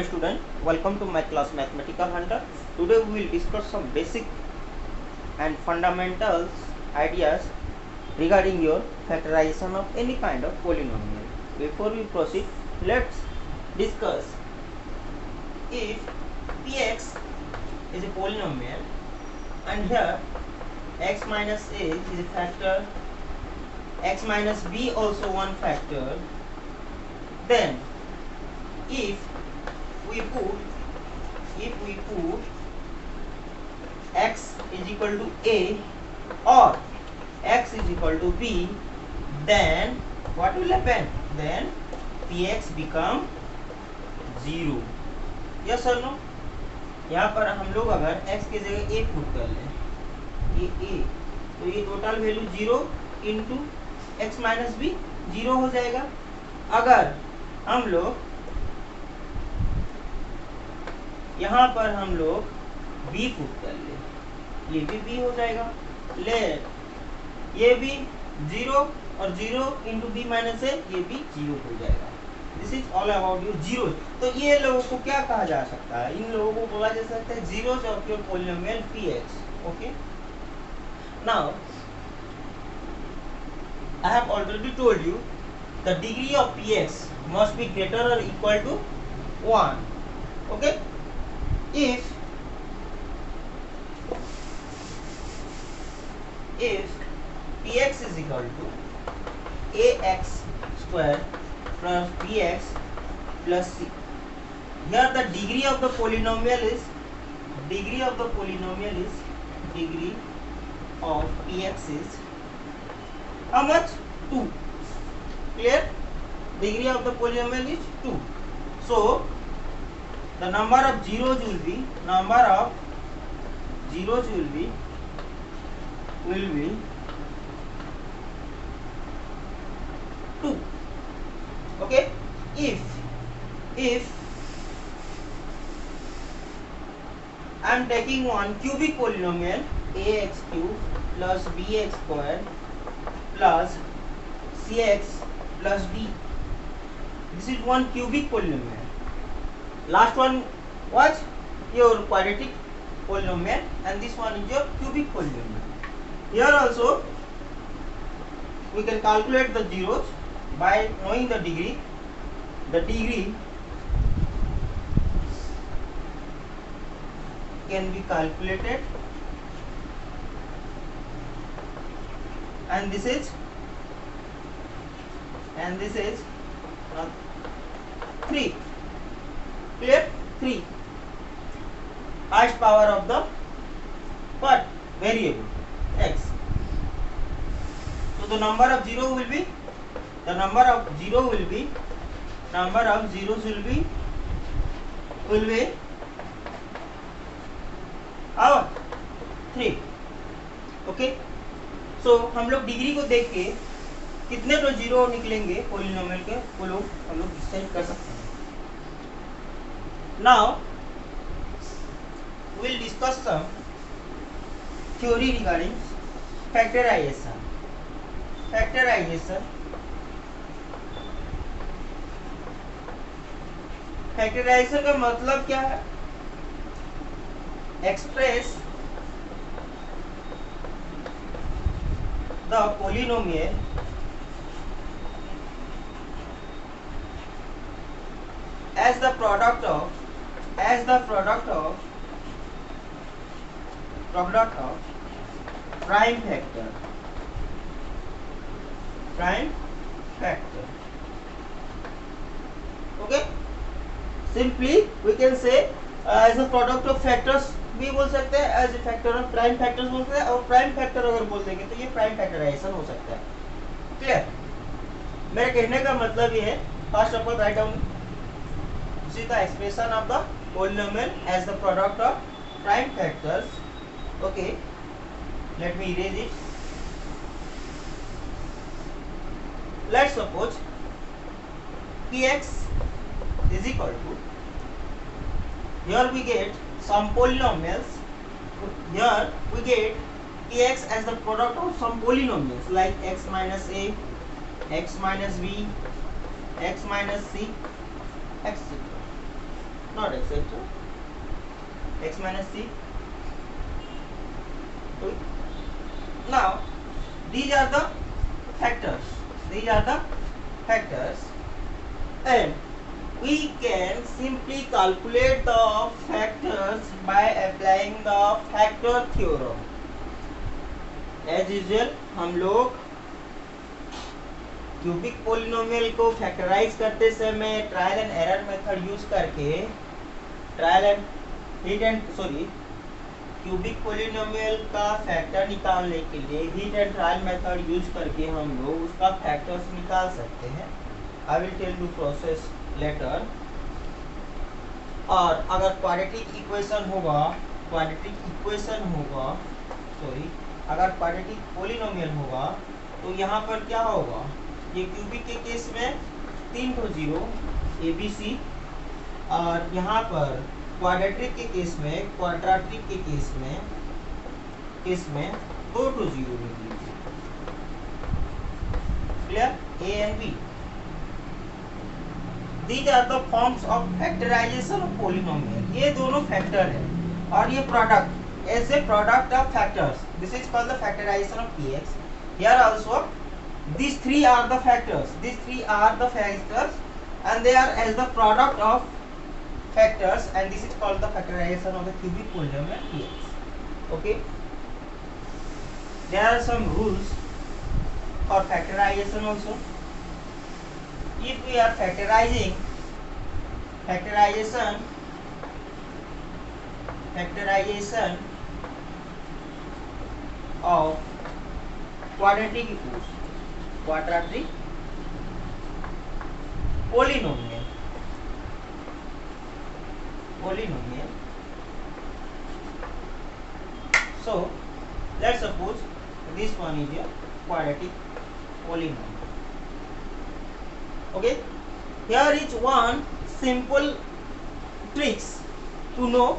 student, welcome to my class Mathematical Hunter. Today we will discuss some basic and fundamentals ideas regarding your factorization of any kind of polynomial. Before we proceed, let's discuss if px is a polynomial and here x minus a is a factor, x minus b also one factor, then if we put x is equal to a or x is equal to b, then what will happen? Then px become 0. yes or no? यहाँ पर हम लोग अगर x की जगह a put कर लें, ये a, तो ये total value 0 into X minus B 0 हो जाएगा. अगर हम लोग यहाँ पर हम लोग b पुट कर ले, ये भी b हो जाएगा. ले ये भी 0 और 0 इंटू बी माइनस है, ये भी 0 हो जाएगा. This is all about your zero. तो ये लोगों को क्या कहा जा सकता है? इन लोगों को बोला जा सकता है zeros of your polynomial px. Okay, now I have already told you the degree of px must be greater or equal to 1. Okay, if px is equal to ax square plus bx plus c, here the degree of the polynomial is degree of px is how much? 2. Clear? Degree of the polynomial is 2. So the number of zeros will be 2. Okay, if I am taking one cubic polynomial ax cube plus bx square plus cx plus d, this is one cubic polynomial. Last one was your quadratic polynomial and this one is your cubic polynomial. Here also we can calculate the zeros by knowing the degree. The degree can be calculated, and this is 3. Clear? 3 highest power of the what variable x. So the number of zeros will be our 3. Okay, सो हम लोग degree को देख के कितने तो zero निकलेंगे polynomial के, वो लोग हम लोग डिसाइड कर सकते हैं. Now we will discuss some theory regarding factorization. Factorization का मतलब क्या है? Express the polynomial as the product of prime factor. Okay, simply we can say as a product of factors भी बोल सकते हैं, as a factor of prime factors बोल सकते हैं, और प्राइम फैक्टर अगर बोल देंगे तो ये प्राइम फैक्टराइजेशन हो सकता है. क्लियर? मेरे कहने का मतलब ये है, first of all write down see the expression of the polynomial as the product of prime factors. Okay, let me erase it. Let's suppose px is equal to, here we get some polynomials. Here we get px as the product of some polynomials like x minus a, x minus b, x minus c, etc. not etc. X minus C. Now these are the factors. These are the factors, and we can simply calculate the factors by applying the factor theorem. As usual हम लोग cubic polynomial को factorize करते समय trial and error method use करके cubic polynomial का factor निकालने के लिए hit and trial method use करके हम लोग उसका फैक्टर्स निकाल सकते हैं. I will tell you process later. और अगर क्वाड्रेटिक इक्वेशन होगा अगर क्वाड्रेटिक पोलिनोमियल होगा तो यहाँ पर क्या होगा, ये क्यूबिक के केस में 3 तो 0 ABC, और यहाँ पर क्वाड्रेटिक के केस में क्वाड्रेटिक के केस में 2 to 0 लिख लीजिए. Clear? A and B. These are the forms of factorization of polynomial. ये दोनों फैक्टर है और ये product as a product of factors. This is called the factorization of Px. Here also these three are the factors. And they are as the product of factors, and this is called the factorization of the cubic polynomial Px. Okay. There are some rules for factorization also. If we are factorization of quadratic polynomial. So let's suppose this one is a quadratic polynomial. Okay, here is one simple tricks to know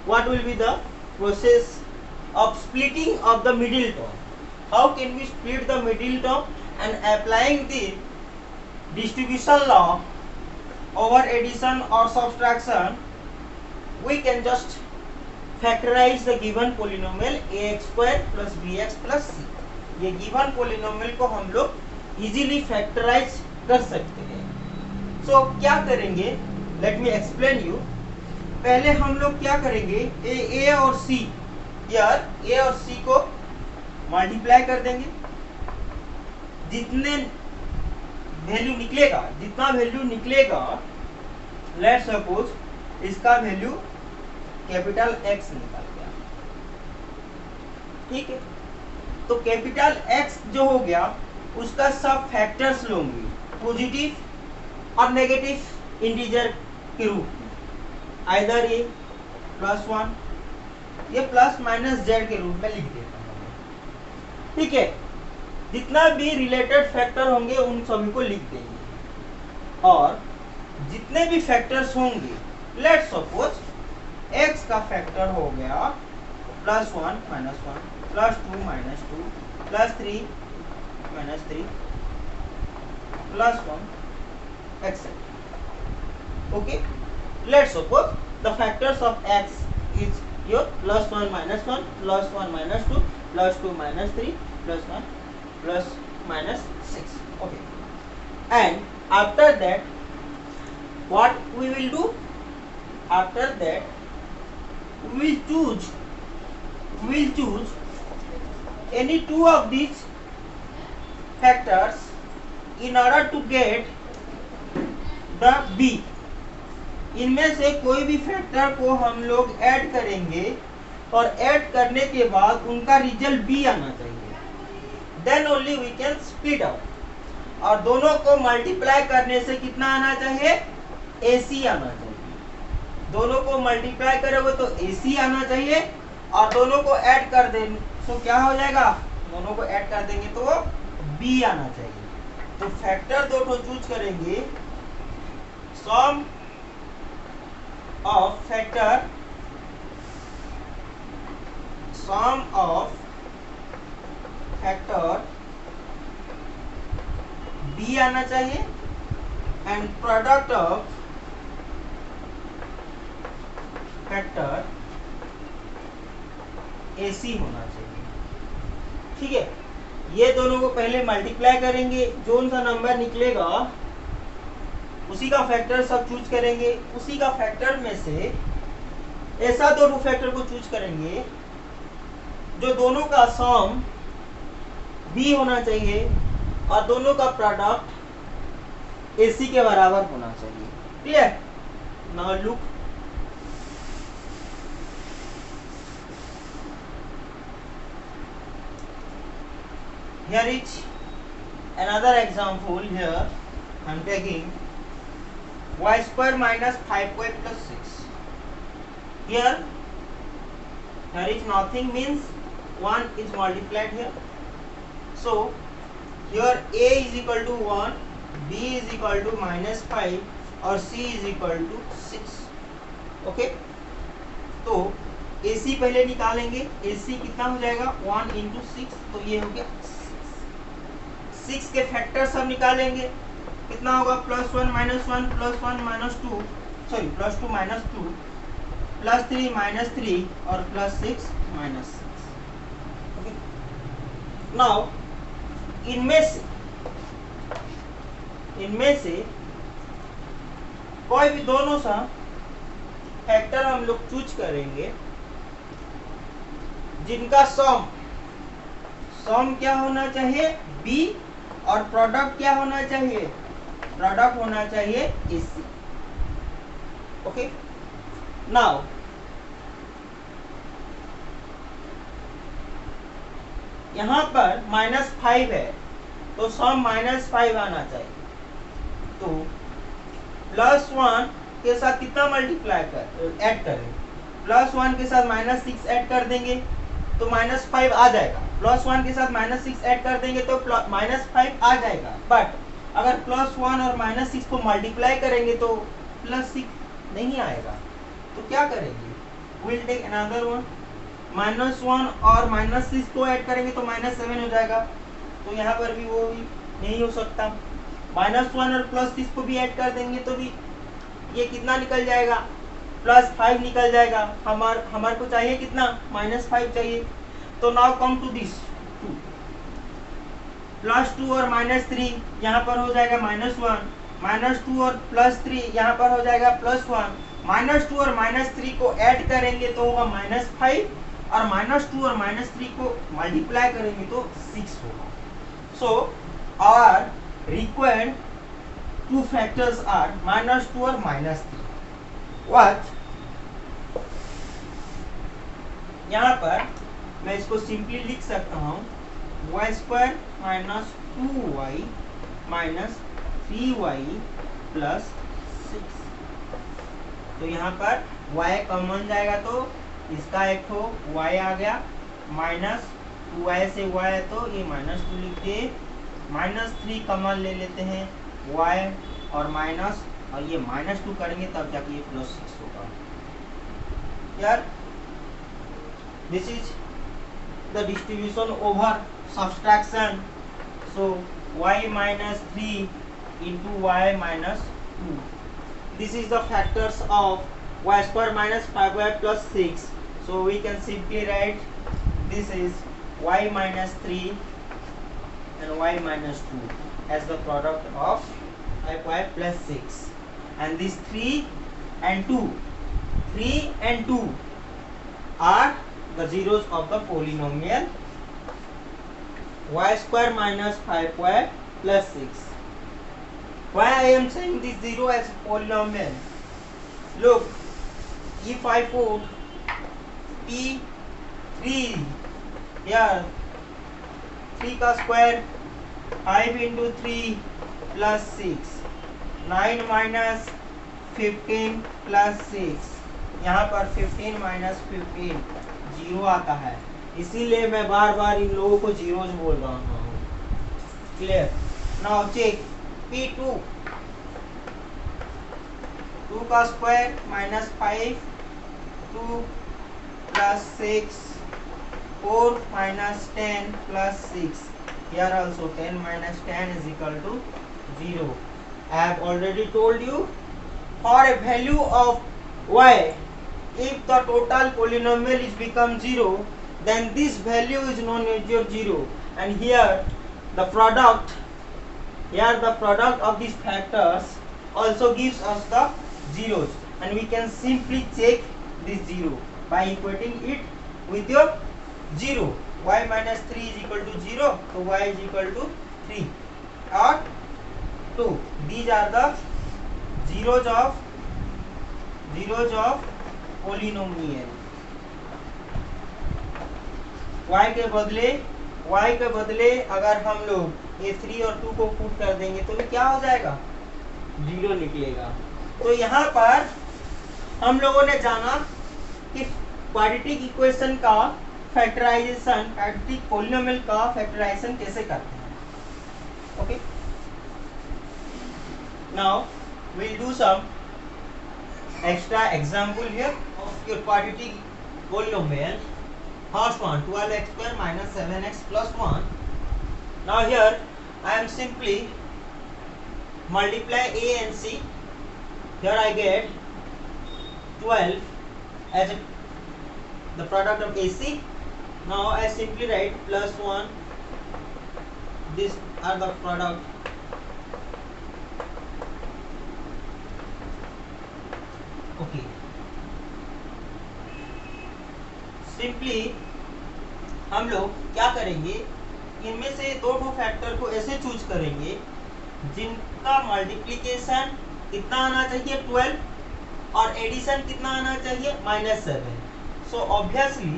what will be the process of splitting of the middle term. How can we split the middle term? And applying the distribution law over addition or subtraction, we can just factorize the given polynomial ax square plus bx plus c. ये given polynomial को हम लोग easily factorize कर सकते हैं. So क्या करेंगे? Let me explain you. पहले हम लोग क्या करेंगे, a और c, यार a और c को मल्टीप्लाई कर देंगे. जितना वैल्यू निकलेगा, लेट्स सपोज इसका वैल्यू कैपिटल X निकल गया. ठीक है, तो कैपिटल X जो हो गया उसका सब फैक्टर्स लूंगी पॉजिटिव और नेगेटिव इंटीजर के रूप में. आइदर ये +1 ये प्लस माइनस z के रूप में लिख देता हूँ. ठीक है, जितना भी रिलेटेड फैक्टर होंगे उन सभी को लिख देंगे, और जितने भी फैक्टर्स होंगे, लेट्स सपोज x का फैक्टर हो गया +1 -1 +2 -2 +3 -3 +1 etc. Okay, let's suppose the factors of x is your +1 -1 +1 -2 +2 -3 +1 +-6. Okay, and after that what we will do? After that we will choose any two of these factors in order to get the b. इनमें से कोई भी factor को हम लोग add करेंगे और add करने के बाद उनका रिजल्ट b आना चाहिए. Then only we can split out. और दोनों को मल्टीप्लाई करने से कितना आना चाहिए? AC आना चाहिए. दोनों को मल्टीप्लाई करोगे तो AC आना चाहिए, और दोनों को ऐड कर दें तो क्या हो जाएगा? दोनों को ऐड कर देंगे तो B आना चाहिए. तो फैक्टर दो तो चूज करेंगे, सम ऑफ फैक्टर B आना चाहिए, and product of factor AC होना चाहिए। ठीक है, ये दोनों को पहले मल्टीप्लाई करेंगे, जो सा नंबर निकलेगा उसी का फैक्टर सब चूज करेंगे, उसी का फैक्टर में से ऐसा दोनों फैक्टर को चूज करेंगे जो दोनों का सम B होना चाहिए और दोनों का प्रोडक्ट AC के बराबर होना चाहिए। Clear? Now look, here is another example. Here I am taking y square minus 5y plus 6. Here is nothing, means 1 is multiplied here. So here A is equal to 1, B is equal to minus 5 और C is equal to 6. Okay, तो AC पहले निकालेंगे, AC कितना हो जाएगा 1 into 6, तो ये हो गया 6 के फैक्टर सब निकालेंगे, कितना होगा +1 -1 +1 -2, सॉरी +2 -2 +3 -3 और +6 -6। ओके, नाउ इनमें से कोई भी दोनों सा फैक्टर हम लोग चूज करेंगे जिनका सम क्या होना चाहिए B और प्रोडक्ट क्या होना चाहिए, प्रोडक्ट होना चाहिए AC। ओके, नाउ यहां पर -5 है तो सम -5 आना चाहिए, तो +1 के साथ कितना मल्टीप्लाई ऐड करें, +1 के साथ -6 ऐड कर देंगे तो -5 आ जाएगा, +1 के साथ -6 ऐड कर देंगे तो -5 आ जाएगा। बट अगर +1 और -6 को मल्टीप्लाई करेंगे तो +6 नहीं आएगा, तो क्या करेंगे, विल टेक अनदर वन, -1 और -6 को ऐड करेंगे तो -7 हो जाएगा, तो यहाँ पर भी वो भी नहीं हो सकता। -1 और +6 को भी ऐड कर देंगे तो भी ये कितना निकल जाएगा, +5 निकल जाएगा। हमारे को चाहिए कितना, -5 चाहिए। तो नाउ कम टू दिस 2 और -3 यहाँ पर हो जाएगा -1, -2 और +3 यहाँ पर हो जाएगा +1, -2 और -3 को ऐड करेंगे तो होगा -5 और -2 और -3 को मल्टीप्लाई करेंगे तो 6 होगा। So our required two factors are -2 और -3. What? यहाँ पर मैं इसको सिंपली लिख सकता हूँ y² - 2y - 3y + 6। तो यहाँ पर y कॉमन जाएगा तो इसका एक तो y आ गया, -2y से y है तो ये -2 लिख दिए, -3 कॉमन ले लेते हैं y और माइनस, और ये -2 करेंगे तब जाके ये +6 होगा। यार this is the distribution over subtraction, so y -3 into y -2, this is the factors of y² - 5y + 6, so we can simply write this is y -3 and y -2 as the product of 5y + 6, and these 3 and 2 are the zeros of the polynomial y² - 5y + 6. Why I am saying this 0 as polynomial? Look, if I put P3 here, 3 का square 5 into 3 plus 6, 9 minus 15 plus 6, यहाँ पर 15 minus 15 0 आता है, इसीलिए मैं बार बार इन लोगों को zeros बोल रहा हूँ। क्लियर? नाउ चेक P2, 2 का square -5, 2 plus 6, 4 minus 10 plus 6. Here also 10 minus 10 is equal to 0. I have already told you, for a value of y if the total polynomial is become 0, then this value is known as your 0, and here the product of these factors also gives us the zeros, and we can simply check this 0 by equating it with your 0. Y minus 3 is equal to 0, so y is equal to 3 or 2. These are the zeros of polynomial. y के बदले अगर हम लोग ये 3 और 2 को put कर देंगे तो क्या हो जाएगा, 0 निकलेगा. तो यहाँ पर हम लोगों ने जाना कि क्वाड्रेटिक इक्वेशन का फैक्टराइजेशन, क्वाड्रेटिक पॉलिनोमियल का फैक्टराइजेशन कैसे करते हैं. Okay, now we'll do some extra example here of your quadratic polynomial. First one, 12x square minus 7x plus 1. Now here I am simply multiply a and c. Here I get 12 as the product of AC. Now I simply write plus 1. These are the product. Okay. Simply हम लोग क्या करेंगे, इनमें से दो factor को ऐसे choose करेंगे जिनका मल्टीप्लिकेशन कितना आना चाहिए 12 और एडिशन कितना आना चाहिए -7. सो ऑब्वियसली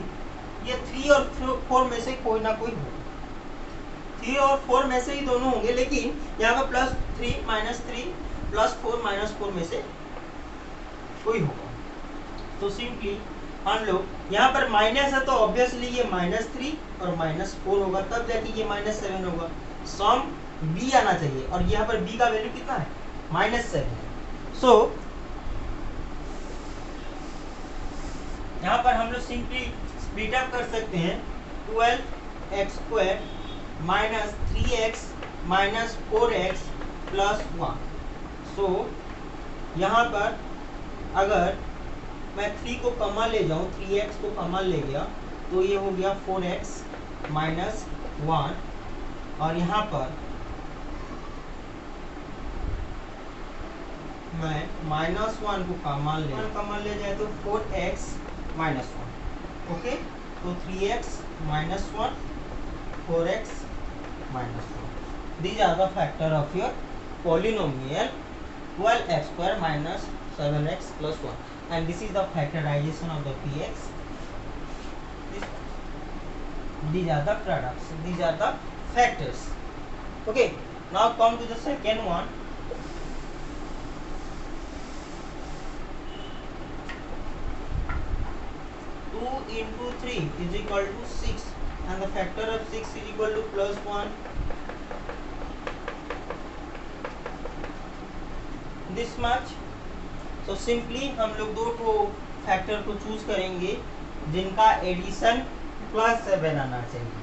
ये 3 और 4 में से कोई ना कोई होगा. 3 और 4 में से ही दोनों होंगे, लेकिन यहाँ पर +3 -3 +4 -4 में से कोई होगा. तो सिंपली हम लोग यहाँ पर माइनस है तो ऑब्वियसली ये -3 और -4 होगा, तब जाके ये -7 होगा. सम b आना चाहिए और यहाँ पर b का वैल्यू कितना है, -7. सो यहाँ पर हम लोग सिंपली स्प्लिट अप कर सकते हैं 12x² minus 3x minus 4x plus 1. सो यहाँ पर अगर मैं 3 को कॉमन ले जाऊँ, 3x को कॉमन ले गया तो ये हो गया 4x minus 1, और यहाँ पर मैं -1 को कॉमन ले जाए तो 4x minus 1. ओके, तो 3x minus 1 4x minus 1. These are the factor of your polynomial 12x² minus 7x plus 1, and this is the factorization of the px. These are the products, these are the factors. Okay, now come to the second one. Two into 3 is equal to 6, and the factor of 6 is equal to +1. This much. So simply हम लोग दो factor को choose करेंगे जिनका addition +7 आना चाहिए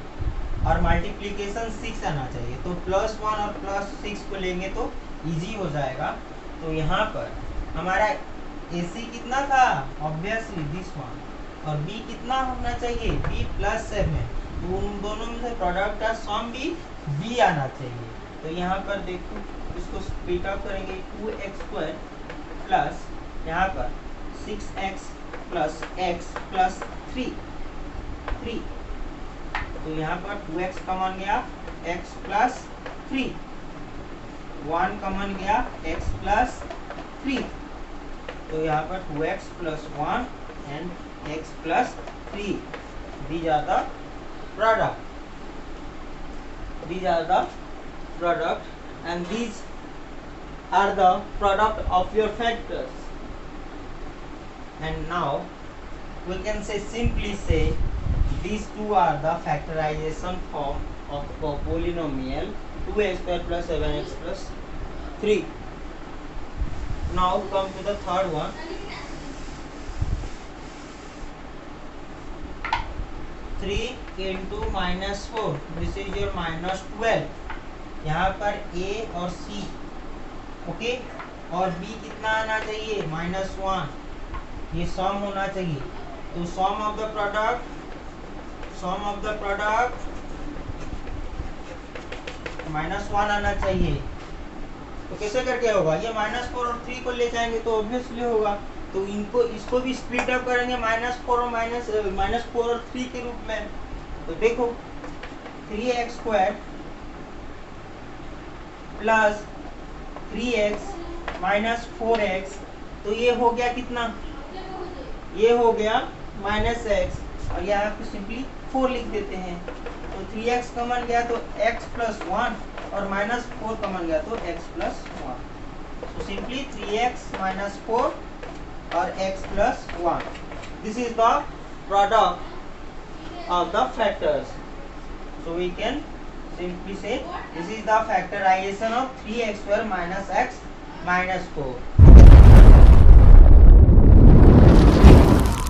और multiplication 6 आना चाहिए. तो +1 और +6 को लेंगे तो इजी हो जाएगा. तो यहाँ पर हमारा AC कितना था, ऑब्वियसली दिस वन, और B कितना होना चाहिए, B +7. तो उन दोनों में से प्रोडक्ट का सम भी B आना चाहिए. तो यहाँ पर देखो, इसको स्प्लिट अप करेंगे 2x² प्लस यहाँ पर 6x प्लस x प्लस 3. तो यहाँ पर 2x कॉमन गया, x प्लस 3, 1 कॉमन गया, x प्लस 3. तो यहाँ पर 2x plus 1 and x plus 3. These are the product. And these are the product of your factors. And now we can simply say these two are the factorization form of polynomial 2x² plus 7x plus 3. Now come to the third one. 3 into -4, this is your -12. यहाँ पर a और c, okay, और b कितना आना चाहिए, -1. ये सम होना चाहिए। तो सम ऑफ द प्रोडक्ट -1 आना चाहिए। तो कैसे करके होगा, ये -4 और 3 को ले जाएंगे तो ऑब्वियसली होगा। तो इनको इसको भी स्प्लिट अप करेंगे -4 और -4 और 3 के रूप में। तो देखो 3x² प्लस 3x -4x, तो ये हो गया कितना, ये हो गया -x, और यहाँ पे सिंपली 4 लिख देते हैं। तो 3x कमन गया तो x + 1, और -4 कमन गया तो x + 1। तो सिंपली 3x - 4 और x + 1, this is the product of the factors. So we can simply say this is the factorization of 3x² - x - 4.